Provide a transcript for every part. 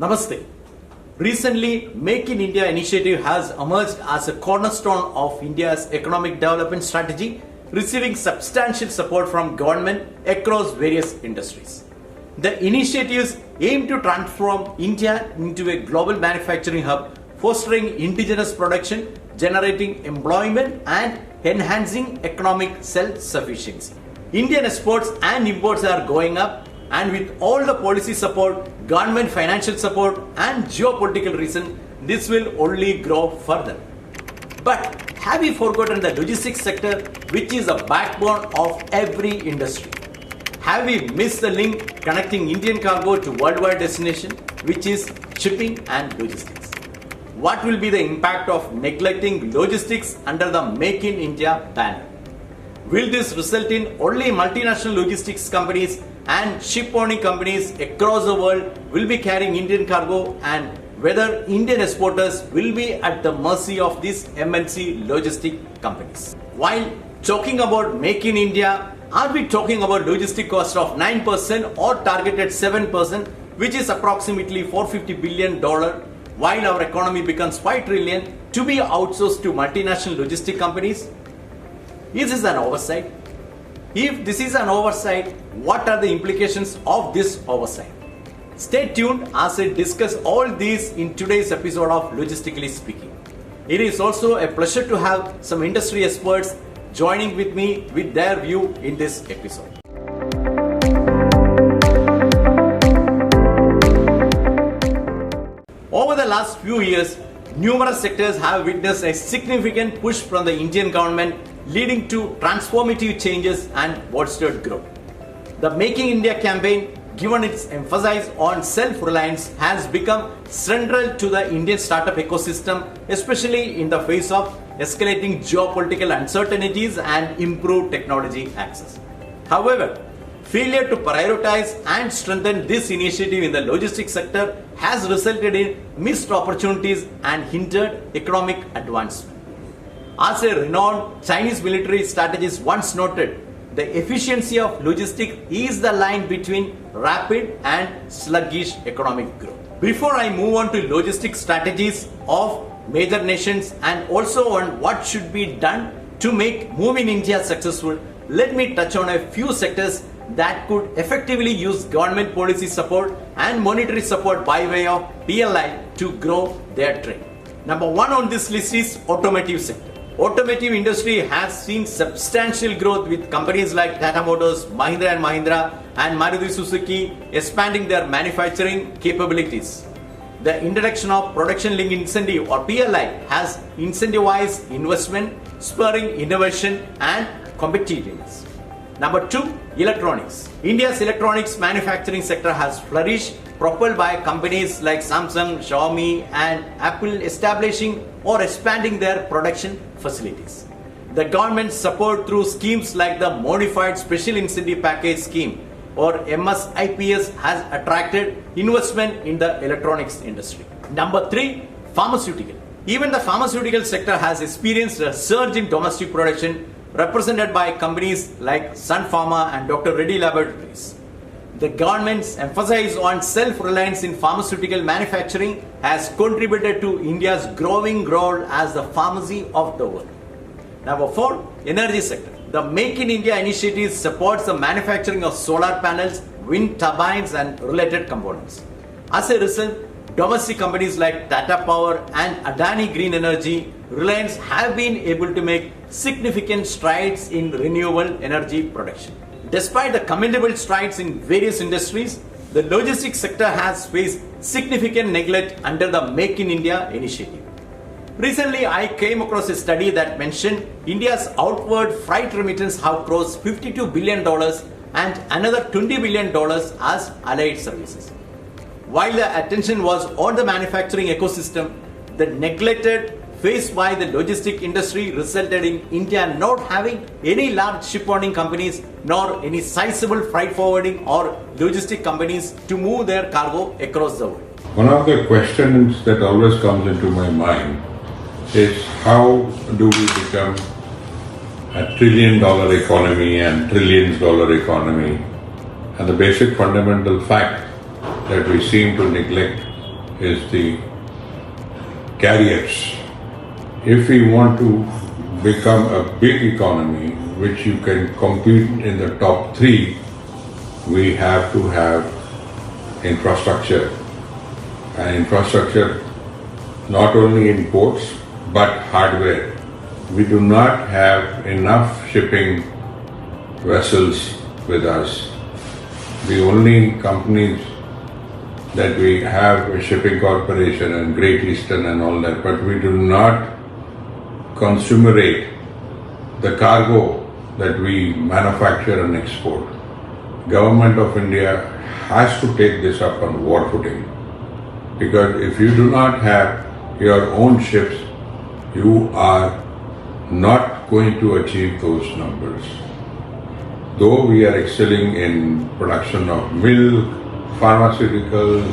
Namaste. Recently, Make in India initiative has emerged as a cornerstone of India's economic development strategy, receiving substantial support from government across various industries. The initiatives aim to transform India into a global manufacturing hub, fostering indigenous production, generating employment and enhancing economic self-sufficiency. Indian exports and imports are going up, and with all the policy support, government financial support and geopolitical reason, this will only grow further. But have we forgotten the logistics sector, which is the backbone of every industry? Have we missed the link connecting Indian cargo to worldwide destination, which is shipping and logistics? What will be the impact of neglecting logistics under the Make in India banner? Will this result in only multinational logistics companies and ship-owning companies across the world will be carrying Indian cargo, and whether Indian exporters will be at the mercy of these MNC logistic companies? While talking about Make in India, are we talking about logistic cost of 9% or targeted 7%, which is approximately $450 billion, while our economy becomes $5 trillion, to be outsourced to multinational logistic companies? Is this an oversight? If this is an oversight, what are the implications of this oversight? Stay tuned as I discuss all these in today's episode of Logistically Speaking. It is also a pleasure to have some industry experts joining with me with their view in this episode. Over the last few years, numerous sectors have witnessed a significant push from the Indian government, leading to transformative changes and bolstered growth. The Making India campaign, given its emphasis on self-reliance, has become central to the Indian startup ecosystem, especially in the face of escalating geopolitical uncertainties and improved technology access. However, failure to prioritize and strengthen this initiative in the logistics sector has resulted in missed opportunities and hindered economic advancement. As a renowned Chinese military strategist once noted, the efficiency of logistics is the line between rapid and sluggish economic growth. Before I move on to logistics strategies of major nations and also on what should be done to make Move in India successful, let me touch on a few sectors that could effectively use government policy support and monetary support by way of PLI to grow their trade. Number one on this list is automotive sector. Automotive industry has seen substantial growth with companies like Tata Motors, Mahindra & Mahindra and Maruti Suzuki expanding their manufacturing capabilities. The introduction of production linked incentive or PLI has incentivized investment, spurring innovation and competitiveness. Number two, electronics. India's electronics manufacturing sector has flourished, propelled by companies like Samsung, Xiaomi and Apple establishing or expanding their production facilities. The government's support through schemes like the Modified Special Incentive Package Scheme or MSIPS has attracted investment in the electronics industry. Number three, pharmaceutical. Even the pharmaceutical sector has experienced a surge in domestic production, represented by companies like Sun Pharma and Dr. Reddy Laboratories. The government's emphasis on self-reliance in pharmaceutical manufacturing has contributed to India's growing role as the pharmacy of the world. Number four, energy sector. The Make in India initiative supports the manufacturing of solar panels, wind turbines and related components. As a result, domestic companies like Tata Power and Adani Green Energy, Reliance have been able to make significant strides in renewable energy production. Despite the commendable strides in various industries, the logistics sector has faced significant neglect under the Make in India initiative. Recently, I came across a study that mentioned India's outward freight remittance have crossed $52 billion and another $20 billion as allied services. While the attention was on the manufacturing ecosystem, the neglected faced by the logistic industry resulted in India not having any large ship-owning companies nor any sizable freight forwarding or logistic companies to move their cargo across the world. One of the questions that always comes into my mind is how do we become a trillion-dollar economy and trillions-dollar economy? And the basic fundamental fact that we seem to neglect is the carriers. If we want to become a big economy, which you can compete in the top three, we have to have infrastructure. And infrastructure not only in ports, but hardware. We do not have enough shipping vessels with us. The only companies that we have a shipping corporation and Great Eastern and all that, but we do not consumerate the cargo that we manufacture and export. Government of India has to take this up on war footing, because if you do not have your own ships, you are not going to achieve those numbers. Though we are excelling in production of milk, pharmaceuticals,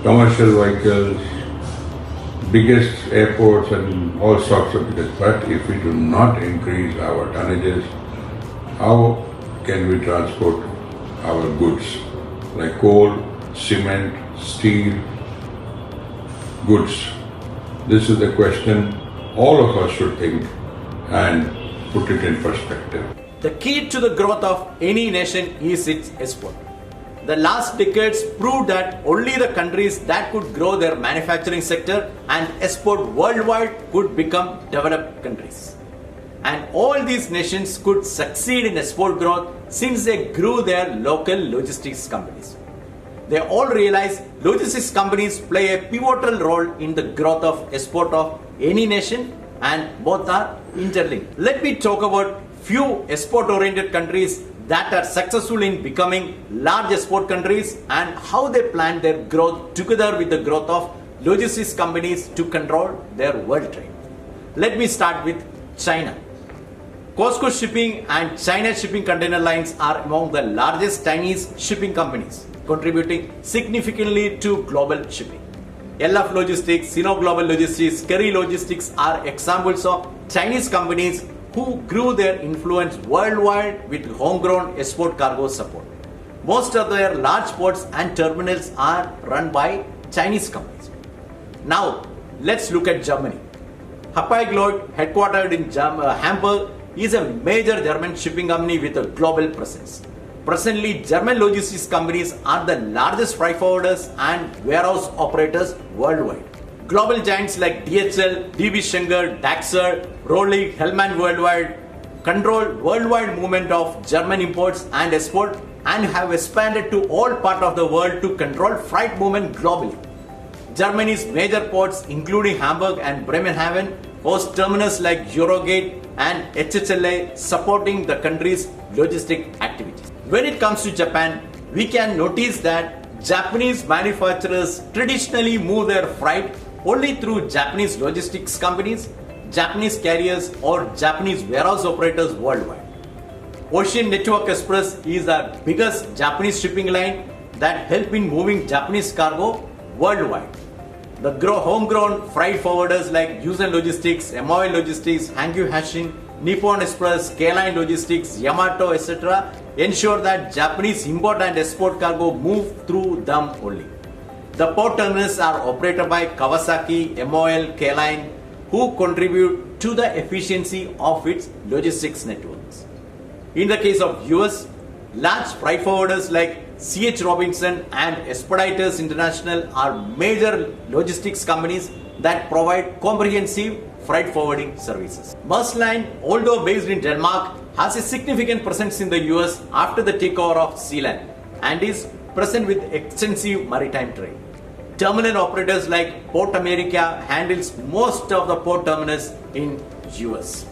commercial vehicles, biggest airports and all sorts of it, but if we do not increase our tonnages, how can we transport our goods like coal, cement, steel, goods? This is the question all of us should think and put it in perspective. The key to the growth of any nation is its export. The last decades proved that only the countries that could grow their manufacturing sector and export worldwide could become developed countries. And all these nations could succeed in export growth since they grew their local logistics companies. They all realize logistics companies play a pivotal role in the growth of export of any nation, and both are interlinked. Let me talk about few export-oriented countries that are successful in becoming large export countries and how they plan their growth together with the growth of logistics companies to control their world trade. Let me start with China. COSCO Shipping and China Shipping Container Lines are among the largest Chinese shipping companies, contributing significantly to global shipping. LF Logistics, Sino Global Logistics, Kerry Logistics are examples of Chinese companies who grew their influence worldwide with homegrown export cargo support. Most of their large ports and terminals are run by Chinese companies. Now, let's look at Germany. Hapag-Lloyd, headquartered in Hamburg, is a major German shipping company with a global presence. Presently, German logistics companies are the largest freight forwarders and warehouse operators worldwide. Global giants like DHL, DB Schenker, Dachser, Rohlik, Hellman Worldwide control worldwide movement of German imports and export and have expanded to all parts of the world to control freight movement globally. Germany's major ports, including Hamburg and Bremerhaven, host terminals like Eurogate and HHLA, supporting the country's logistic activities. When it comes to Japan, we can notice that Japanese manufacturers traditionally move their freight only through Japanese logistics companies, Japanese carriers, or Japanese warehouse operators worldwide. Ocean Network Express is the biggest Japanese shipping line that helps in moving Japanese cargo worldwide. The homegrown freight forwarders like Yusen Logistics, MOL Logistics, Hankyu Hashin, Nippon Express, K-Line Logistics, Yamato, etc. ensure that Japanese import and export cargo move through them only. The port terminals are operated by Kawasaki, MOL, K-Line, who contribute to the efficiency of its logistics networks. In the case of US, large freight forwarders like C.H. Robinson and Expeditors International are major logistics companies that provide comprehensive freight forwarding services. Maersk Line, although based in Denmark, has a significant presence in the US after the takeover of Sealand and is present with extensive maritime trade. Terminal operators like Port America handles most of the port terminals in US.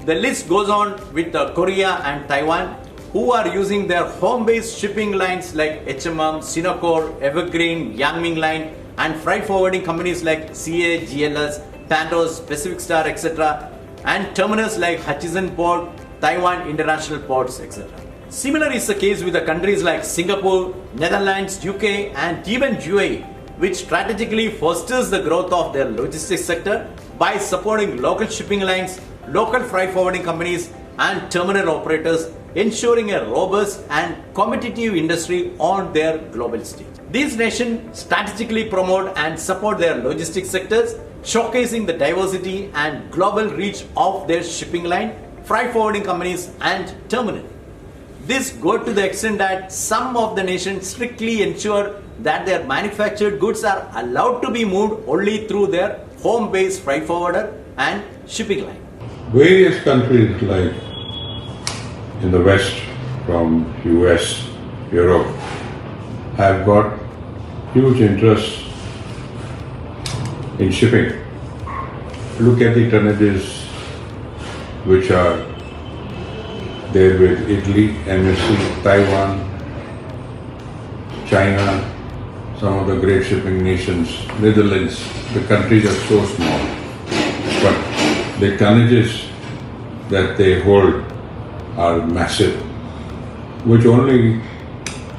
The list goes on with Korea and Taiwan, who are using their home-based shipping lines like HMM, Sinocor, Evergreen, Yangming Line, and freight forwarding companies like CA, GLS, Pantos, Pacific Star, etc., and terminals like Hutchison Port, Taiwan International Ports, etc. Similar is the case with the countries like Singapore, Netherlands, UK, and even UAE, which strategically fosters the growth of their logistics sector by supporting local shipping lines, local freight forwarding companies, and terminal operators, ensuring a robust and competitive industry on their global stage. These nations strategically promote and support their logistics sectors, showcasing the diversity and global reach of their shipping line, freight forwarding companies, and terminal. This goes to the extent that some of the nations strictly ensure that their manufactured goods are allowed to be moved only through their home-based freight forwarder and shipping line. Various countries like in the West, from US, Europe, have got huge interest in shipping. Look at the tonnages which are there with Italy, MSC, Taiwan, China, some of the great shipping nations, Netherlands. The countries are so small, but the tonnages that they hold are massive, which only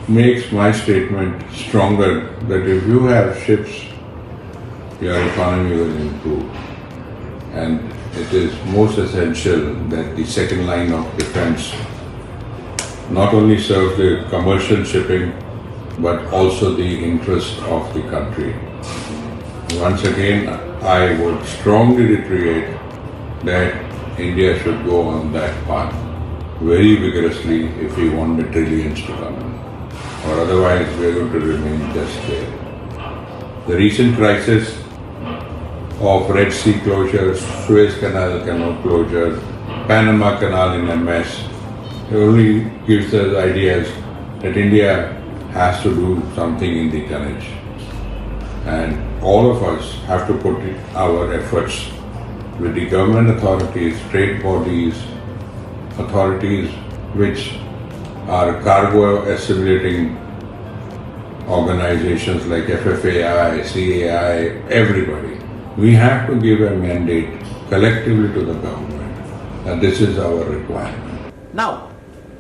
makes my statement stronger that if you have ships, your economy will improve. And it is most essential that the second line of defense not only serves the commercial shipping but also the interest of the country. Once again, I would strongly reiterate that India should go on that path very vigorously if we want the trillions to come in, or otherwise we are going to remain just there. The recent crisis of Red Sea closure, Suez Canal closure, Panama Canal in a mess, it only gives us ideas that India has to do something in the tonnage. And all of us have to put our efforts with the government authorities, trade bodies, authorities which are cargo assimilating organizations like FFAI, CAI, everybody. We have to give a mandate collectively to the government that this is our requirement. Now,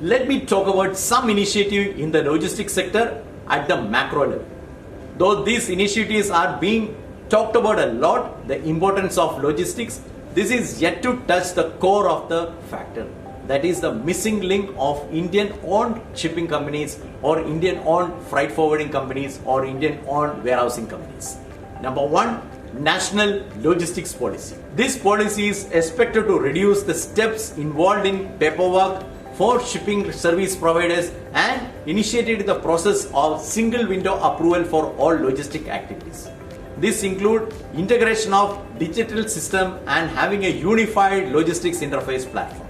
let me talk about some initiative in the logistics sector at the macro level. Though these initiatives are being talked about a lot, the importance of logistics, this is yet to touch the core of the factor. That is the missing link of Indian-owned shipping companies or Indian-owned freight forwarding companies or Indian-owned warehousing companies. Number one, National Logistics Policy. This policy is expected to reduce the steps involved in paperwork for shipping service providers and initiated the process of single window approval for all logistic activities. This includes integration of digital system and having a unified logistics interface platform.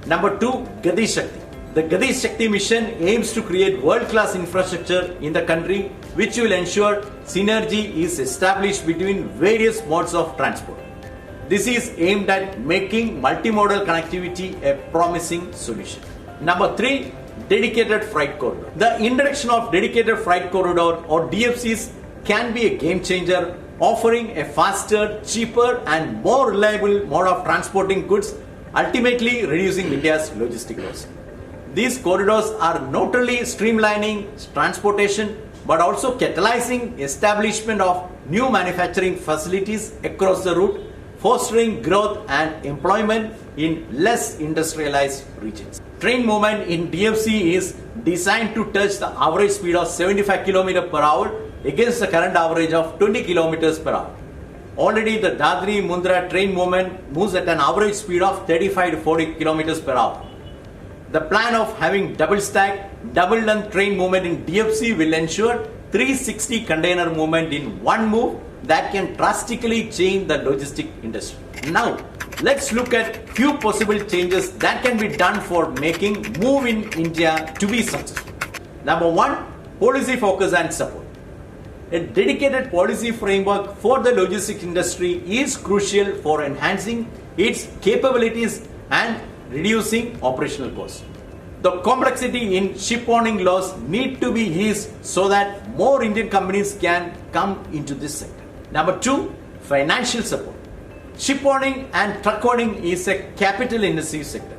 Number two, Gati Shakti. The Gati Shakti mission aims to create world-class infrastructure in the country which will ensure synergy is established between various modes of transport. This is aimed at making multimodal connectivity a promising solution. Number three, dedicated freight corridor. The introduction of dedicated freight corridor or DFCs can be a game changer, offering a faster, cheaper and more reliable mode of transporting goods, ultimately reducing India's logistic loss. These corridors are not only streamlining transportation but also catalyzing establishment of new manufacturing facilities across the route, fostering growth and employment in less industrialized regions. Train movement in DFC is designed to touch the average speed of 75 km per hour against the current average of 20 km per hour. Already the Dadri-Mundra train movement moves at an average speed of 35 to 40 km per hour. The plan of having double stack, double length train movement in DFC will ensure 360 container movement in one move that can drastically change the logistic industry. Now, let's look at few possible changes that can be done for making Move in India to be successful. Number one, policy focus and support. A dedicated policy framework for the logistics industry is crucial for enhancing its capabilities and reducing operational costs. The complexity in ship owning laws need to be eased so that more Indian companies can come into this sector. Number two, financial support. Ship owning and truck owning is a capital intensive sector.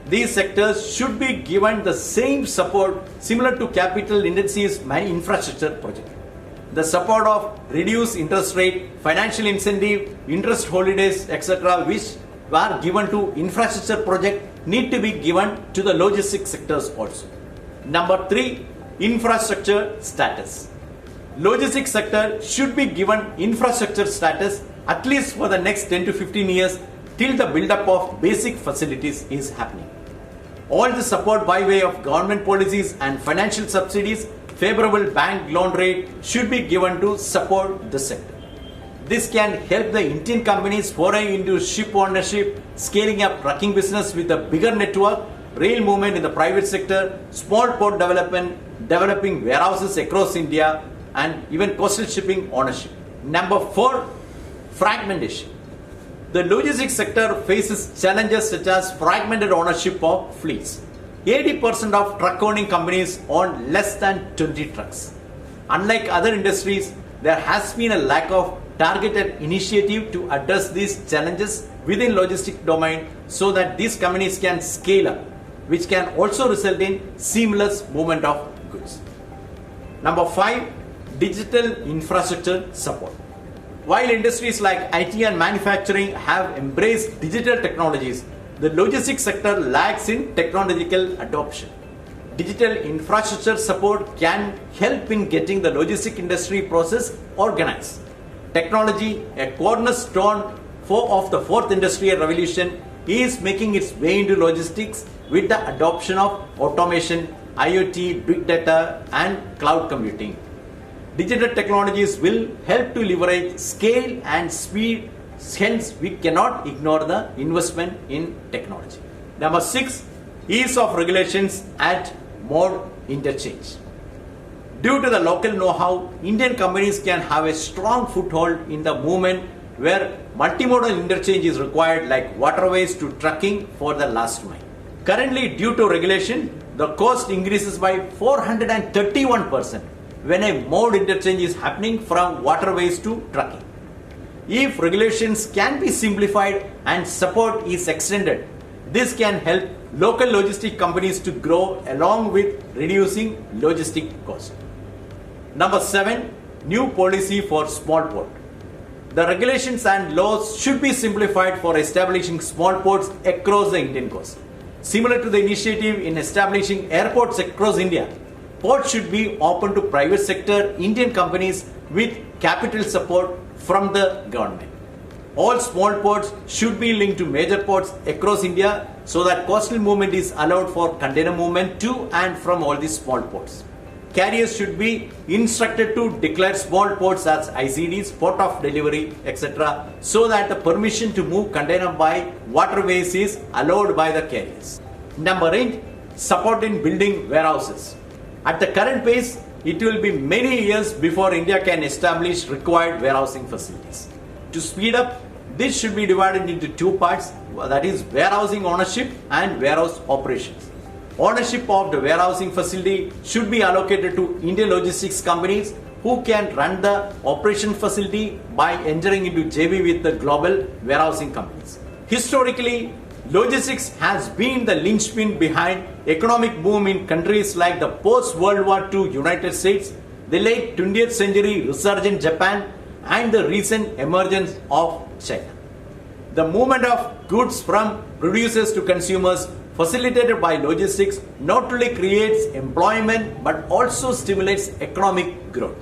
These sectors should be given the same support similar to capital intensive infrastructure projects. The support of reduced interest rate, financial incentive, interest holidays, etc., which are given to infrastructure project need to be given to the logistics sectors also. Number 3, infrastructure status. Logistics sector should be given infrastructure status at least for the next 10 to 15 years till the build-up of basic facilities is happening. All the support by way of government policies and financial subsidies, favorable bank loan rate should be given to support the sector. This can help the Indian companies foray into ship ownership, scaling up trucking business with a bigger network, rail movement in the private sector, small port development, developing warehouses across India, and even coastal shipping ownership. Number 4, fragmentation. The logistics sector faces challenges such as fragmented ownership of fleets. 80% of truck owning companies own less than 20 trucks. Unlike other industries, there has been a lack of targeted initiative to address these challenges within logistics domain so that these companies can scale up, which can also result in seamless movement of goods. Number 5, digital infrastructure support. While industries like IT and manufacturing have embraced digital technologies, the logistics sector lags in technological adoption. Digital infrastructure support can help in getting the logistics industry process organized. Technology, a cornerstone of the fourth industrial revolution, is making its way into logistics with the adoption of automation, IoT, big data, and cloud computing. Digital technologies will help to leverage scale and speed, hence we cannot ignore the investment in technology. Number 6, ease of regulations at more interchange. Due to the local know-how, Indian companies can have a strong foothold in the movement where multimodal interchange is required, like waterways to trucking for the last mile. Currently, due to regulation, the cost increases by 431% when a mode interchange is happening from waterways to trucking. If regulations can be simplified and support is extended, this can help local logistic companies to grow along with reducing logistic costs. Number 7, new policy for small port. The regulations and laws should be simplified for establishing small ports across the Indian coast. Similar to the initiative in establishing airports across India, ports should be open to private sector Indian companies with capital support from the government. All small ports should be linked to major ports across India so that coastal movement is allowed for container movement to and from all these small ports. Carriers should be instructed to declare small ports as ICDs, port of delivery, etc., so that the permission to move container by waterways is allowed by the carriers. Number 8, support in building warehouses. At the current pace, it will be many years before India can establish required warehousing facilities. To speed up, this should be divided into 2 parts, that is warehousing ownership and warehouse operations. Ownership of the warehousing facility should be allocated to Indian logistics companies who can run the operation facility by entering into JV with the global warehousing companies. Historically, logistics has been the linchpin behind economic boom in countries like the post-World War II United States, the late 20th century resurgent Japan, and the recent emergence of China. The movement of goods from producers to consumers facilitated by logistics not only creates employment but also stimulates economic growth.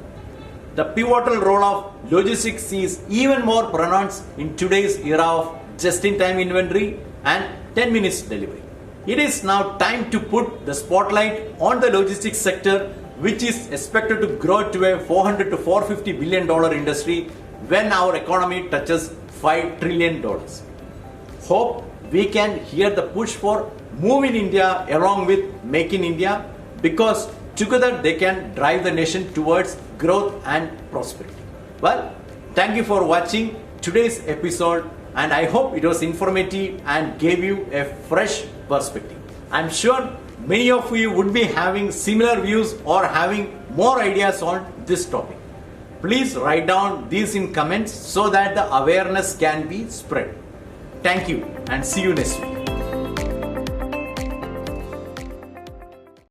The pivotal role of logistics is even more pronounced in today's era of just-in-time inventory and 10 minutes delivery. It is now time to put the spotlight on the logistics sector, which is expected to grow to a $400 to $450 billion industry when our economy touches $5 trillion. Hope we can hear the push for Move in India along with Make in India, because together they can drive the nation towards growth and prosperity. Well, thank you for watching today's episode, and I hope it was informative and gave you a fresh perspective. I'm sure many of you would be having similar views or having more ideas on this topic. Please write down these in comments so that the awareness can be spread. Thank you and see you next week.